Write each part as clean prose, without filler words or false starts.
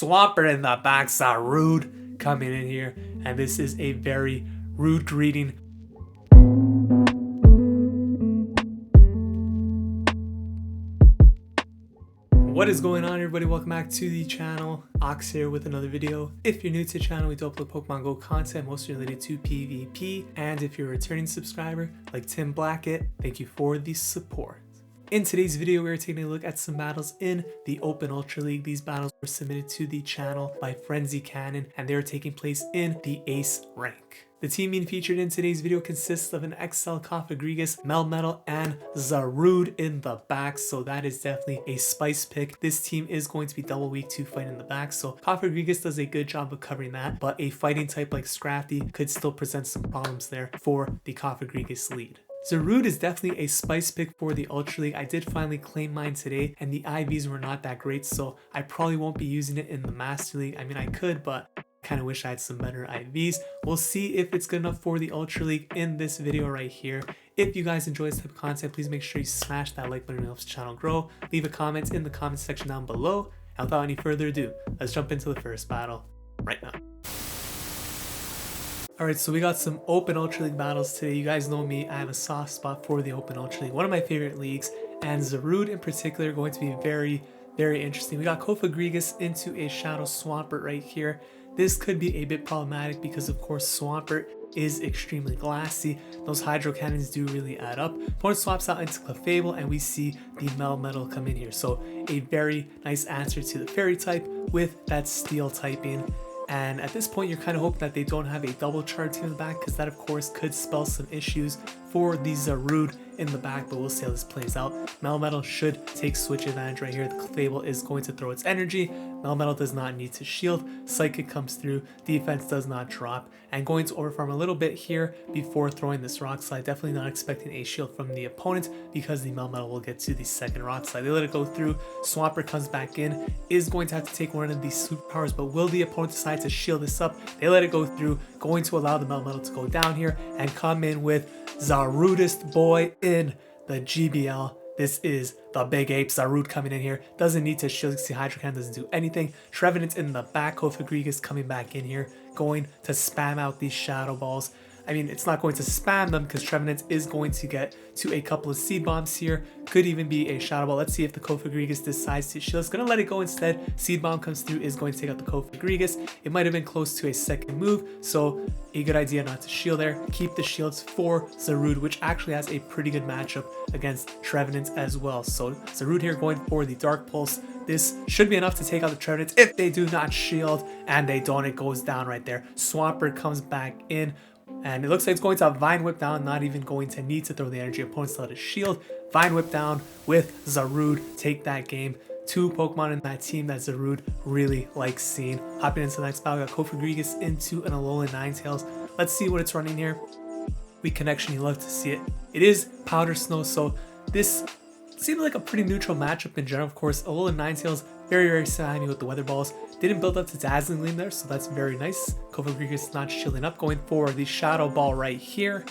Swampert in the back, Zarude coming in here, and this is a very rude greeting. What is going on, everybody? Welcome back to the channel. Ox here with another video. If you're new to the channel, we do upload Pokemon Go content mostly related to PvP, and if you're a returning subscriber like Tim Blackett, thank you for the support. In today's video, we're taking a look at some battles in the Open Ultra League. These battles were submitted to the channel by FrenzyCannon, and they are taking place in the Ace rank. The team being featured in today's video consists of an XL Cofagrigus, Melmetal, and Zarude in the back, so that is definitely a spice pick. This team is going to be double weak to fight in the back, so Cofagrigus does a good job of covering that, but a fighting type like Scrafty could still present some problems there for the Cofagrigus lead. Zarude is definitely a spice pick for the Ultra League. I did finally claim mine today, and the IVs were not that great, so I probably won't be using it in the Master League. I mean, I could, but kind of wish I had some better IVs. We'll see if it's good enough for the Ultra League in this video right here. If you guys enjoy this type of content, please make sure you smash that like button. It helps the channel grow. Leave a comment in the comment section down below. And without any further ado, let's jump into the first battle right now. Alright, so we got some Open Ultra League battles today. You guys know me, I have a soft spot for the Open Ultra League, one of my favorite leagues, and Zarude in particular are going to be very interesting. We got Cofagrigus into a Shadow Swampert right here. This could be a bit problematic because of course Swampert is extremely glassy. Those Hydro Cannons do really add up. Opponent swaps out into Clefable and we see the Melmetal come in here. So a very nice answer to the Fairy type with that Steel typing. And at this point, you're kind of hoping that they don't have a double charge team in the back, because that of course could spell some issues for the Zarude in the back, but we'll see how this plays out. Melmetal should take switch advantage right here. The Clefable is going to throw its energy. Melmetal does not need to shield. Psychic comes through. Defense does not drop. And going to overfarm a little bit here before throwing this Rock Slide. Definitely not expecting a shield from the opponent because the Melmetal will get to the second Rock Slide. They let it go through. Swampert comes back in. Is going to have to take one of these superpowers, but will the opponent decide to shield this up? They let it go through. Going to allow the Melmetal to go down here and come in with Zarudest boy in the GBL. This is the big ape. Zarude coming in here. Doesn't need to shield. You see Hydro Cannon doesn't do anything. Trevenant in the back. Cofagrigus coming back in here. Going to spam out these Shadow Balls. I mean, it's not going to spam them because Trevenant is going to get to a couple of Seed Bombs here. Could even be a Shadow Ball. Let's see if the Cofagrigus decides to shield. It's going to let it go instead. Seed Bomb comes through, is going to take out the Cofagrigus. It might have been close to a second move, so a good idea not to shield there. Keep the shields for Zarude, which actually has a pretty good matchup against Trevenant as well. So Zarude here going for the Dark Pulse. This should be enough to take out the Trevenant if they do not shield, and they don't. It goes down right there. Swampert comes back in. And it looks like it's going to Vine Whip down, not even going to need to throw the energy. Opponents still had a shield. Vine Whip down with Zarude. Take that game. Two Pokemon in that team that Zarude really likes seeing. Hopping into the next battle, we got Cofagrigus into an Alolan Ninetales. Let's see what it's running here. Weak Connection, you love to see it. It is Powder Snow, so this seemed like a pretty neutral matchup in general. Of course, Alolan Ninetales, very slimy with the Weather Balls. Didn't build up to Dazzling Gleam there, so that's very nice. Cofagrigus not shielding up, going for the Shadow Ball right here,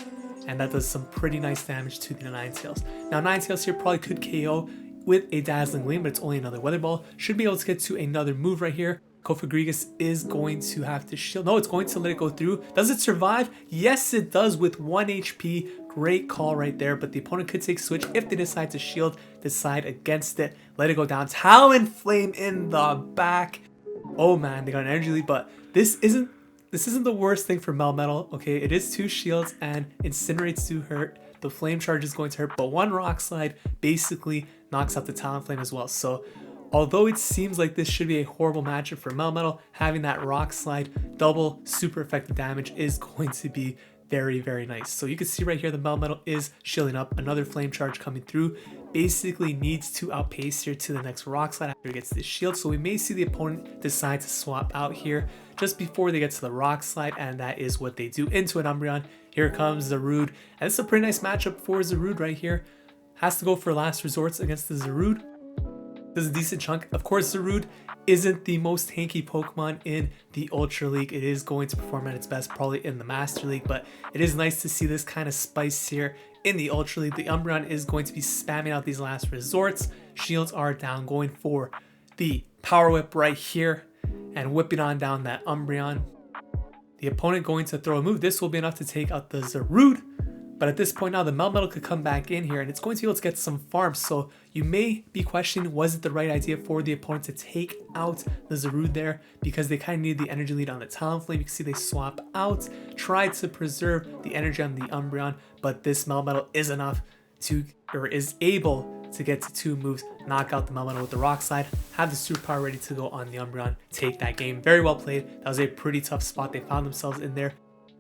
and that does some pretty nice damage to the Ninetales. Now Ninetales here probably could KO with a Dazzling Gleam, but it's only another Weather Ball. Should be able to get to another move right here. Cofagrigus is going to have to shield. No, it's going to let it go through. Does it survive? Yes, it does with 1 HP. Great call right there, but the opponent could take switch if they decide to shield, decide against it, let it go down. Talonflame in the back. Oh man, they got an energy lead, but this isn't the worst thing for Melmetal. Okay, it is 2 shields and incinerates do hurt. The flame charge is going to hurt, but 1 Rock Slide basically knocks out the Talonflame as well. So although it seems like this should be a horrible matchup for Melmetal, having that Rock Slide double super effective damage is going to be very nice. So you can see right here the Melmetal is shielding up. Another flame charge coming through. Basically needs to outpace here to the next Rock Slide after it gets this shield. So we may see the opponent decide to swap out here just before they get to the Rock Slide, and that is what they do into an Umbreon. Here comes Zarude, and it's a pretty nice matchup for Zarude right here. Has to go for last resorts against the Zarude. Does a decent chunk. Of course, Zarude isn't the most tanky Pokemon in the Ultra League. It is going to perform at its best probably in the Master League, but it is nice to see this kind of spice here in the Ultra League. The Umbreon is going to be spamming out these last resorts. Shields are down, going for the Power Whip right here. and whipping on down that Umbreon. The opponent going to throw a move. This will be enough to take out the Zarude. But at this point now, the Melmetal could come back in here, and it's going to be able to get some farms. So you may be questioning, was it the right idea for the opponent to take out the Zarude there? Because they kind of need the energy lead on the Talonflame. You can see they swap out, try to preserve the energy on the Umbreon, but this Melmetal is enough to, or is able to get to 2 moves, knock out the Melmetal with the Rock Slide, have the superpower ready to go on the Umbreon, take that game. Very well played. That was a pretty tough spot they found themselves in there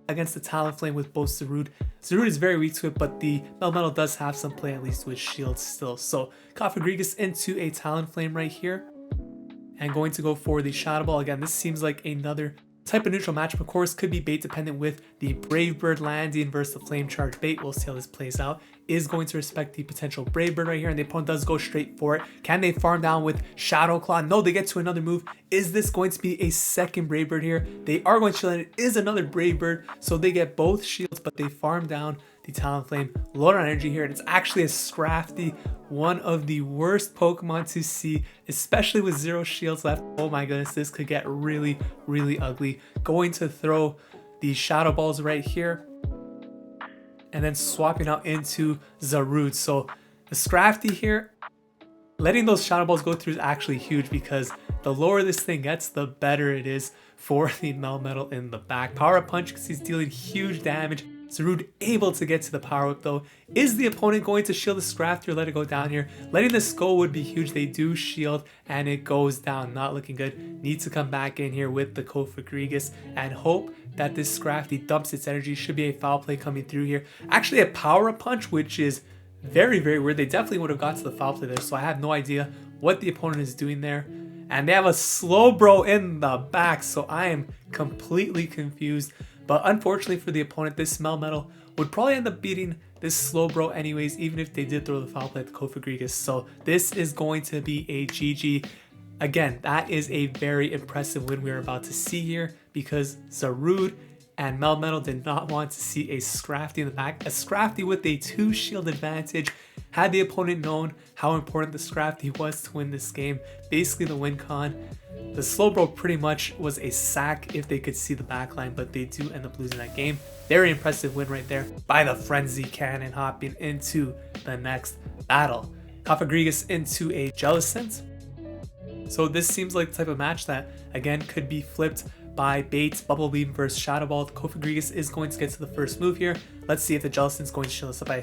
against the Talonflame with both Zarude. Zarude is very weak to it, but the Melmetal does have some play, at least with shields still. So Cofagrigus into a Talonflame right here, and going to go for the Shadow Ball. Again, this seems like another type of neutral matchup. Of course, could be bait dependent with the Brave Bird landing versus the Flame Charge bait. We'll see how this plays out. Is going to respect the potential Brave Bird right here, and the opponent does go straight for it. Can they farm down with Shadow Claw? No, they get to another move. Is this going to be a second Brave Bird here? They are going to shield, and it is another Brave Bird, so they get both shields, but they farm down the Talonflame. Load on energy here, and it's actually a Scrafty, one of the worst Pokemon to see, especially with 0 shields left. Oh my goodness, this could get really, really ugly. Going to throw the Shadow Balls right here, and then swapping out into Zarude. So the Scrafty here, letting those Shadow Balls go through is actually huge, because the lower this thing gets, the better it is for the Melmetal in the back. Power Up Punch, because he's dealing huge damage. Zarude able to get to the Power Whip though. Is the opponent going to shield the Scrafty or let it go down here? Letting this go would be huge. They do shield, and it goes down. Not looking good. Need to come back in here with the Cofagrigus and hope that this Scrafty dumps its energy. Should be a foul play coming through here. Actually a Power Up Punch, which is very, very weird. They definitely would have got to the foul play there, so I have no idea what the opponent is doing there. And they have a Slowbro in the back, so I am completely confused. But unfortunately for the opponent, this Melmetal would probably end up beating this Slowbro anyways, even if they did throw the foul play at the Cofagrigus. So this is going to be a GG. Again, that is a very impressive win we are about to see here, because Zarude and Melmetal did not want to see a Scrafty in the back. A Scrafty with a 2 shield advantage. Had the opponent known how important the Scrafty was to win this game, basically the win con, the Slowbro pretty much was a sack if they could see the backline, but they do end up losing that game. Very impressive win right there by the FrenzyCannon, hopping into the next battle. Cofagrigus into a Jellicent. So this seems like the type of match that, again, could be flipped by bait, Bubble Beam versus Shadow Ball. The Cofagrigus is going to get to the first move here. Let's see if the Jellicent's going to shield us up. I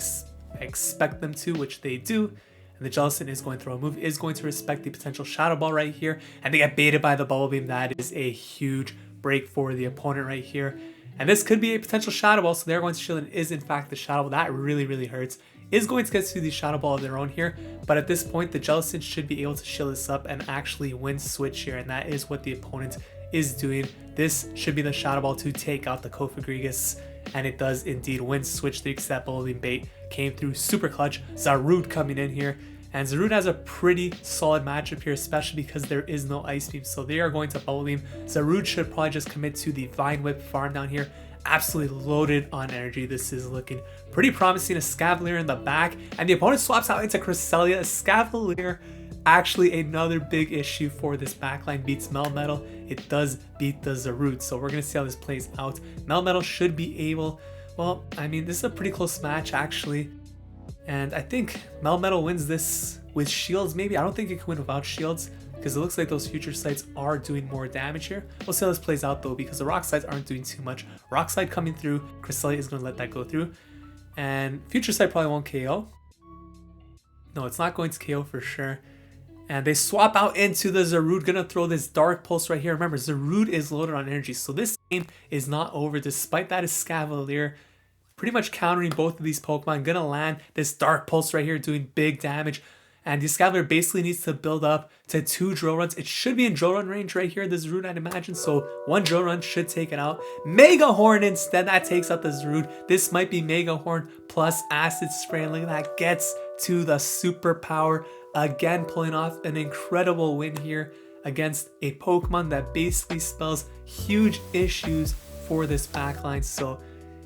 expect them to, which they do. And the Jellicent is going to throw a move, is going to respect the potential Shadow Ball right here. And they get baited by the Bubble Beam. That is a huge break for the opponent right here. And this could be a potential Shadow Ball, so they're going to shield, and is in fact the Shadow Ball. That really, really hurts. Is going to get to the Shadow Ball of their own here. But at this point, the Jellicent should be able to shield this up and actually win switch here. And that is what the opponent is doing. This should be the Shadow Ball to take out the Cofagrigus. And it does indeed win switch 3, because that Bubble Beam bait came through super clutch. Zarude coming in here, and Zarude has a pretty solid matchup here, especially because there is no Ice Beam, so they are going to Bubble Beam. Zarude should probably just commit to the Vine Whip farm down here. Absolutely loaded on energy. This is looking pretty promising. Escavalier in the back, and the opponent swaps out into Cresselia. Escavalier, actually another big issue for this backline. Beats Melmetal. It does beat the Zarude, so we're going to see how this plays out. Melmetal should be able, well, I mean, this is a pretty close match actually, and I think Melmetal wins this with shields maybe. I don't think it can win without shields, because it looks like those future sights are doing more damage here. We'll see how this plays out though, because the rock sights aren't doing too much. Rock slide coming through, Cresselia is going to let that go through, and future sight probably won't KO. No, it's not going to KO for sure. And they swap out into the Zarude, gonna throw this Dark Pulse right here. Remember, Zarude is loaded on energy, so this game is not over. Despite that, Escavalier pretty much countering both of these Pokemon. Gonna land this Dark Pulse right here, doing big damage. And the Escavalier basically needs to build up to 2 drill runs. It should be in drill run range right here, the Zarude, I'd imagine. So 1 drill run should take it out. Mega Horn instead, that takes out the Zarude. This might be Mega Horn plus Acid Spray, and look at that, gets to the superpower. Again, pulling off an incredible win here against a Pokemon that basically spells huge issues for this backline. So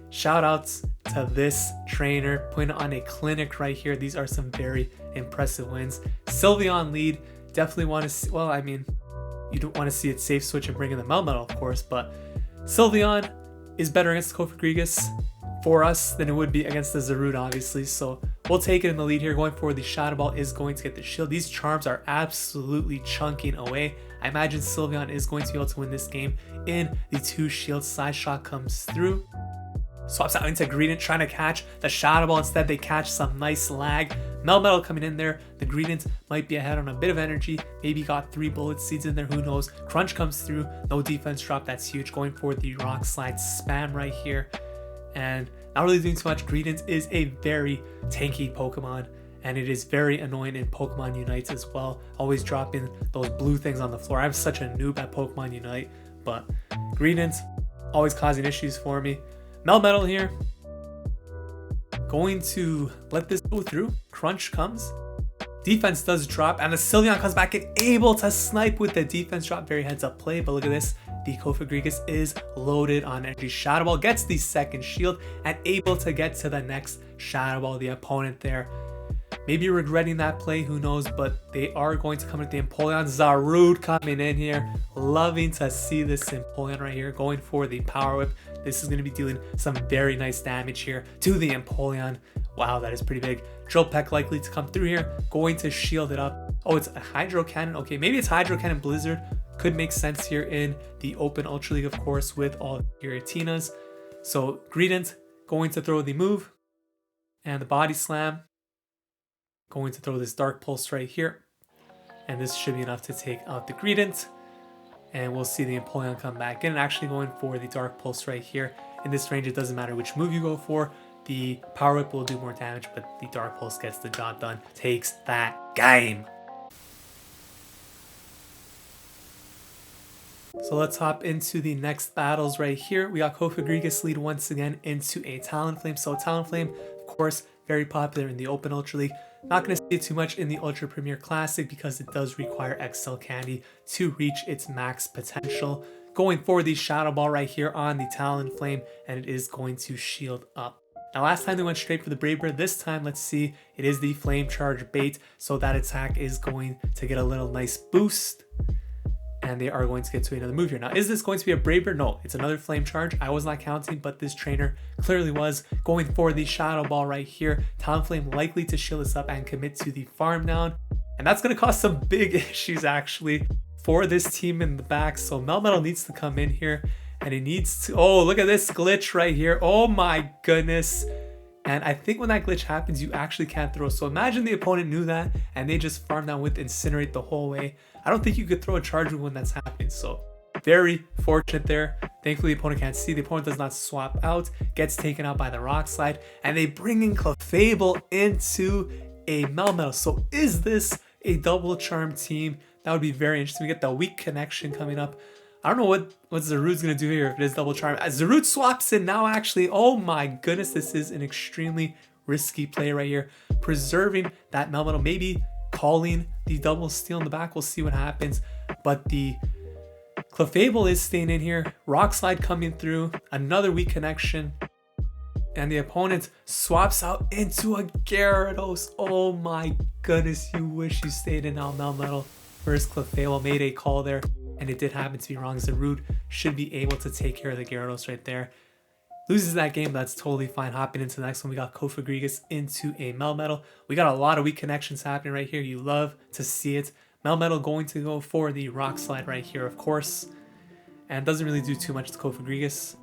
shout outs to this trainer, putting on a clinic right here. These are some very impressive wins. Sylveon lead, definitely want to see, well, I mean, You don't want to see it safe switch and bring in the Melmetal, of course, but Sylveon is better against Cofagrigus for us than it would be against the Zarude, obviously. So we'll take it in the lead here. Going forward, the Shadow Ball is going to get the shield. These charms are absolutely chunking away. I imagine Sylveon is going to be able to win this game in the 2 shield. Side Shot comes through. Swaps out into Greedent, trying to catch the Shadow Ball. Instead, they catch some nice lag. Melmetal coming in there. The Greedent might be ahead on a bit of energy. Maybe got 3 bullet seeds in there. Who knows? Crunch comes through. No defense drop. That's huge. Going for the Rock Slide spam right here. And not really doing too much. Greedent is a very tanky Pokemon. And it is very annoying in Pokemon Unite as well. Always dropping those blue things on the floor. I'm such a noob at Pokemon Unite. But Greedent always causing issues for me. Melmetal here. Going to let this go through. Crunch comes. Defense does drop. And the Sylveon comes back and able to snipe with the defense drop. Very heads up play. But look at this. The Cofagrigus is loaded on energy. Shadow Ball gets the 2nd shield and able to get to the next Shadow Ball. The opponent there maybe regretting that play, who knows, but they are going to come with the Empoleon. Zarude coming in here. Loving to see this Empoleon right here going for the Power Whip. This is going to be dealing some very nice damage here to the Empoleon. Wow, that is pretty big. Drill Peck likely to come through here. Going to shield it up. Oh, it's a Hydro Cannon. Okay, maybe it's Hydro Cannon Blizzard. Could make sense here in the Open Ultra League, of course, with all the Giratinas. So Greedent going to throw the move. And the Body Slam. Going to throw this Dark Pulse right here. And this should be enough to take out the Greedent. And we'll see the Empoleon come back in. Actually going for the Dark Pulse right here. In this range, it doesn't matter which move you go for. The Power Whip will do more damage, but the Dark Pulse gets the job done. Takes that game. So let's hop into the next battles right here. We got Cofagrigus lead once again into a Talonflame. So Talonflame, of course, very popular in the Open Ultra League. Not going to see it too much in the Ultra Premier Classic because it does require XL Candy to reach its max potential. Going for the Shadow Ball right here on the Talonflame, and it is going to shield up. Now last time they went straight for the Brave Bird. This time, let's see, it is the Flame Charge bait, so that attack is going to get a little nice boost. And they are going to get to another move here. Now, is this going to be a Brave Bird? No, it's another Flame Charge. I was not counting, but this trainer clearly was. Going for the Shadow Ball right here. Talonflame likely to shield this up and commit to the farm down. And that's going to cause some big issues, actually, for this team in the back. So Melmetal needs to come in here. And it needs to... Oh, look at this glitch right here. Oh my goodness. And I think when that glitch happens, you actually can't throw. So imagine the opponent knew that and they just farmed down with Incinerate the whole way. I don't think you could throw a charge move when that's happening. So very fortunate there. Thankfully, the opponent can't see. The opponent does not swap out. Gets taken out by the Rock Slide. And they bring in Clefable into a Melmetal. So is this a double charm team? That would be very interesting. We get the weak connection coming up. I don't know what Zarude's going to do here if it is double charm. Zarude swaps in now, actually. Oh my goodness, this is an extremely risky play right here. Preserving that Melmetal, maybe calling the double steal in the back. We'll see what happens. But the Clefable is staying in here. Rock Slide coming through. Another weak connection. And the opponent swaps out into a Gyarados. Oh my goodness, you wish you stayed in now, Melmetal. First Clefable made a call there. And it did happen to be wrong. Zarude should be able to take care of the Gyarados right there. Loses that game, that's totally fine. Hopping into the next one, we got Cofagrigus into a Melmetal. We got a lot of weak connections happening right here. You love to see it. Melmetal going to go for the Rock Slide right here, of course. And doesn't really do too much to Cofagrigus.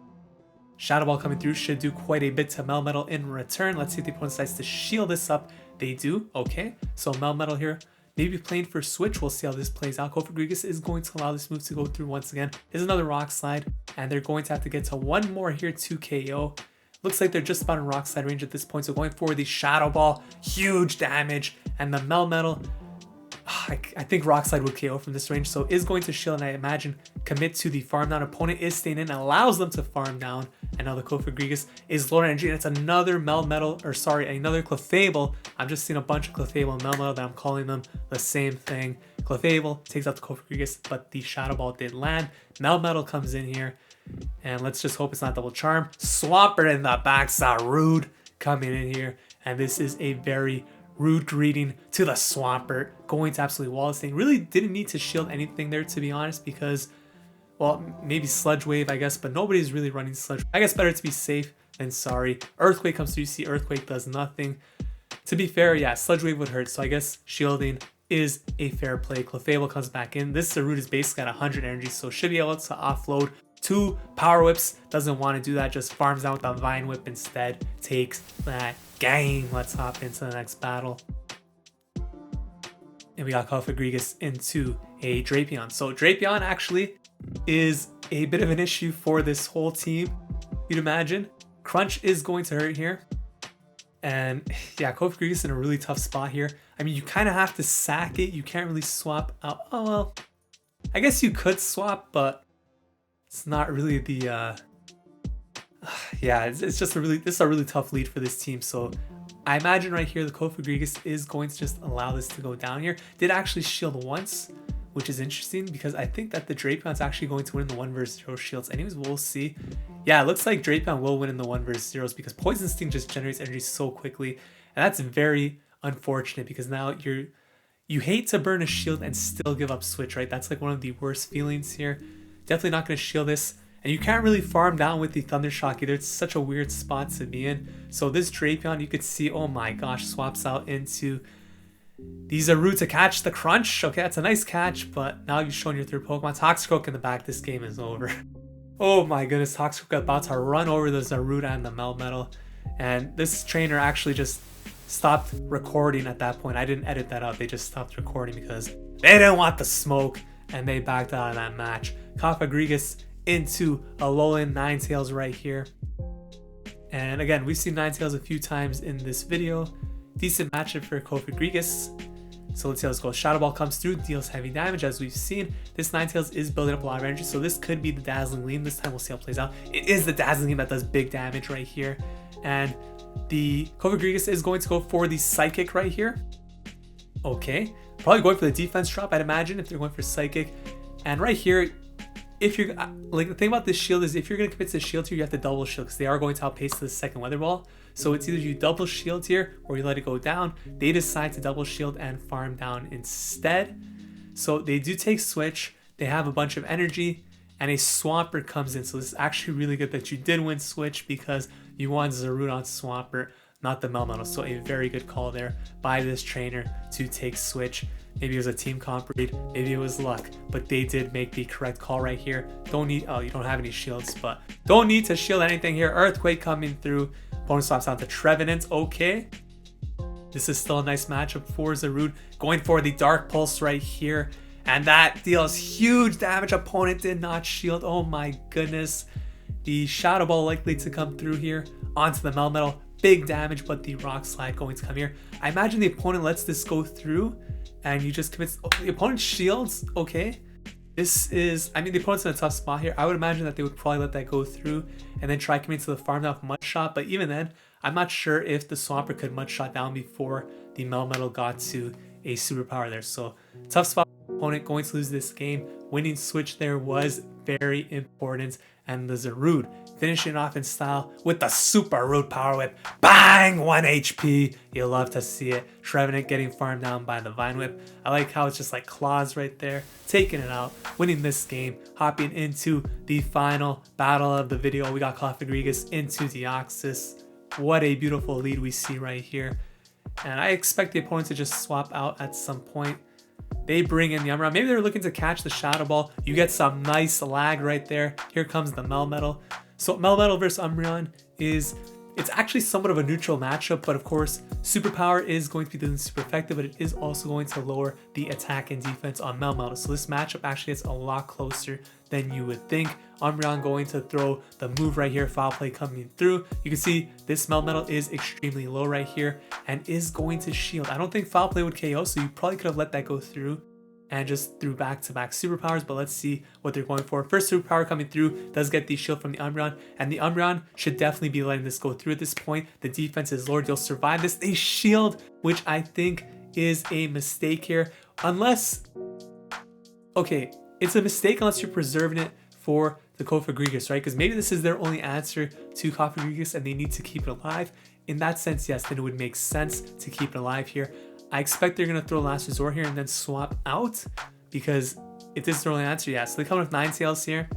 Shadow Ball coming through should do quite a bit to Melmetal in return. Let's see if the opponent decides to shield this up. They do, okay. So Melmetal here. Maybe playing for Switch, we'll see how this plays out. Cofagrigus is going to allow this move to go through once again. There's another Rock Slide, and they're going to have to get to one more here to KO. Looks like they're just about in Rock Slide range at this point, so going for the Shadow Ball, huge damage, and the Melmetal, I think Rock Slide would KO from this range, so is going to shield, and I imagine commit to the farm down. Opponent is staying in, allows them to farm down, and now the Cofagrigus is low energy, and it's another Melmetal, or sorry, another Clefable. I'm just seeing a bunch of Clefable and Melmetal that I'm calling them the same thing. Clefable takes out the Cofagrigus, but the Shadow Ball did land. Melmetal comes in here, and let's just hope it's not double charm. Swampert in the back, Zarude coming in here, and this is a very Rude Greeting to the Swampert, going to absolutely wall this thing. Really didn't need to shield anything there, to be honest, because, well, maybe Sludge Wave, I guess, but nobody's really running Sludge. I guess better to be safe than sorry. Earthquake comes through, you see Earthquake does nothing. To be fair, yeah, Sludge Wave would hurt, so I guess shielding is a fair play. Clefable comes back in. This Zarude is basically at 100 energy, so should be able to offload 2 Power Whips. Doesn't want to do that, just farms out with a Vine Whip instead. Takes that game. Let's hop into the next battle. And we got Cofagrigus into a Drapion. So Drapion actually is a bit of an issue for this whole team, you'd imagine. Crunch is going to hurt here. And yeah, Cofagrigus in a really tough spot here. I mean, you kind of have to sack it. You can't really swap out. Oh, well, I guess you could swap, but it's not really the, yeah, it's just this is a really tough lead for this team. So I imagine right here, the Cofagrigus is going to just allow this to go down here. Did actually shield once, which is interesting because I think that the Drapion's actually going to win the 1 vs 0 shields. Anyways, we'll see. Yeah, it looks like Drapion will win in the 1 vs 0s because Poison Sting just generates energy so quickly. And that's very unfortunate because now you hate to burn a shield and still give up switch, right? That's like one of the worst feelings here. Definitely not going to shield this. And you can't really farm down with the Thunder Shock either. It's such a weird spot to be in. So this Drapion, you could see, oh my gosh, swaps out into these Zarude to catch the Crunch. Okay, that's a nice catch, but now you've shown your 3rd Pokemon. Toxicroak in the back, this game is over. Oh my goodness, Toxicroak about to run over the Zarude and the Melmetal. And this trainer actually just stopped recording at that point. I didn't edit that out. They just stopped recording because they didn't want the smoke and they backed out of that match. Cofagrigus into Alolan Ninetales right here. And again, we've seen Ninetales a few times in this video. Decent matchup for Cofagrigus. So let's see how this goes. Shadow Ball comes through, deals heavy damage. As we've seen, this Ninetales is building up a lot of energy, so this could be the Dazzling Gleam. This time we'll see how it plays out. It is the Dazzling Gleam that does big damage right here. And the Cofagrigus is going to go for the Psychic right here. Okay. Probably going for the defense drop, I'd imagine, if they're going for Psychic. And right here, if you're like, the thing about this shield is if you're going to commit to shield here, you have to double shield because they are going to outpace the 2nd Weather Ball. So it's either you double shield here or you let it go down. They decide to double shield and farm down instead. So they do take switch. They have a bunch of energy and a Swampert comes in. So this is actually really good that you did win switch because you won Zarude on Swampert, not the Melmetal. So a very good call there by this trainer to take switch. Maybe it was a team comp read, maybe it was luck, but they did make the correct call right here. Don't need, oh, you don't have any shields, but don't need to shield anything here. Earthquake coming through. Opponent swaps out to Trevenant. Okay. This is still a nice matchup for Zarude. Going for the Dark Pulse right here. And that deals huge damage. Opponent did not shield. Oh my goodness. The Shadow Ball likely to come through here onto the Melmetal. Big damage, but the Rock Slide going to come here. I imagine the opponent lets this go through and you just commit. Oh, the opponent shields. Okay. This is, I mean, the opponent's in a tough spot here. I would imagine that they would probably let that go through and then try coming to the farm down Mud Shot. But even then, I'm not sure if the Swampert could Mud Shot down before the Melmetal got to a superpower there. So tough spot. Opponent going to lose this game. Winning switch there was very important. And the Zarude finishing off in style with the Super Rude Power Whip. Bang! 1 HP. You'll love to see it. Trevenant getting farmed down by the Vine Whip. I like how it's just like claws right there. Taking it out. Winning this game. Hopping into the final battle of the video. We got Cofagrigus into Deoxys. What a beautiful lead we see right here. And I expect the opponent to just swap out at some point. They bring in the Umbreon. Maybe they're looking to catch the Shadow Ball. You get some nice lag right there. Here comes the Melmetal. So Melmetal versus Umbreon is, it's actually somewhat of a neutral matchup, but of course, Superpower is going to be doing super effective, but it is also going to lower the attack and defense on Melmetal. So this matchup actually gets a lot closer than you would think. Umbreon going to throw the move right here, Foul Play coming through. You can see this Melmetal is extremely low right here and is going to shield. I don't think Foul Play would KO, so you probably could have let that go through and just threw back-to-back superpowers, but let's see what they're going for. First superpower coming through does get the shield from the Umbreon, and the Umbreon should definitely be letting this go through at this point. The defense is lowered. You'll survive this. They shield, which I think is a mistake here. Unless, okay, it's a mistake unless you're preserving it for the Cofagrigus, right? Because maybe this is their only answer to Cofagrigus and they need to keep it alive. in that sense, yes, then it would make sense to keep it alive here. I expect they're going to throw Last Resort here and then swap out, because if this is the only answer, yeah. So they come with Ninetales here.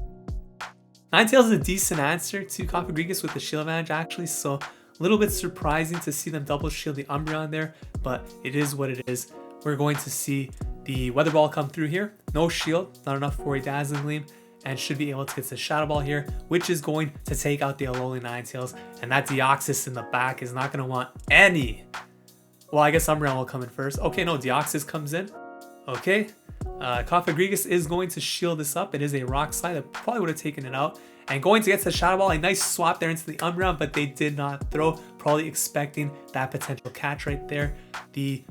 Ninetales is a decent answer to Cofagrigus with the shield advantage actually, so a little bit surprising to see them double shield the Umbreon there, but it is what it is. We're going to see the Weather Ball come through here. No shield, not enough for a Dazzling Gleam, and should be able to get the Shadow Ball here, which is going to take out the Alolan Ninetales, and that Deoxys in the back is not going to want any. Well, I guess Umbreon will come in first. Okay, no, Deoxys comes in. Okay. Cofagrigus is going to shield this up. It is a Rock Slide that probably would have taken it out. And going to get to the Shadow Ball, a nice swap there into the Umbreon, but they did not throw. Probably expecting that potential catch right there. The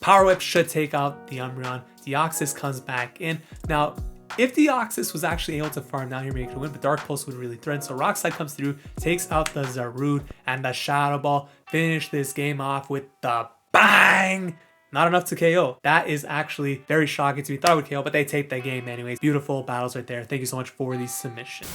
Power Whip should take out the Umbreon. Deoxys comes back in. Now, if Deoxys was actually able to farm down here, make it a win, but Dark Pulse would really threaten. So Rock Slide comes through, takes out the Zarude and the Shadow Ball. Finish this game off with the bang! Not enough to KO. That is actually very shocking to me. Thought it would KO, but they take the game anyways. Beautiful battles right there. Thank you so much for the submission.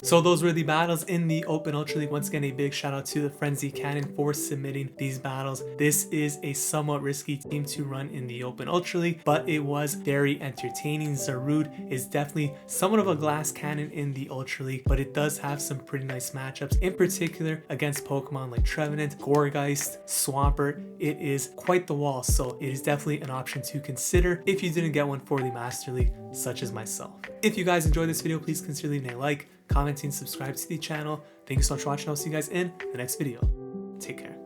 So those were the battles in the Open Ultra League. Once again, a big shout out to the FrenzyCannon for submitting these battles. This is a somewhat risky team to run in the Open Ultra League, but it was very entertaining. Zarude is definitely somewhat of a glass cannon in the Ultra League, but it does have some pretty nice matchups, in particular against Pokemon like Trevenant, Gourgeist, Swampert. It is quite the wall, so it is definitely an option to consider if you didn't get one for the Master League, such as myself. If you guys enjoyed this video, please consider leaving a like, commenting, subscribe to the channel. Thank you so much for watching. I'll see you guys in the next video. Take care.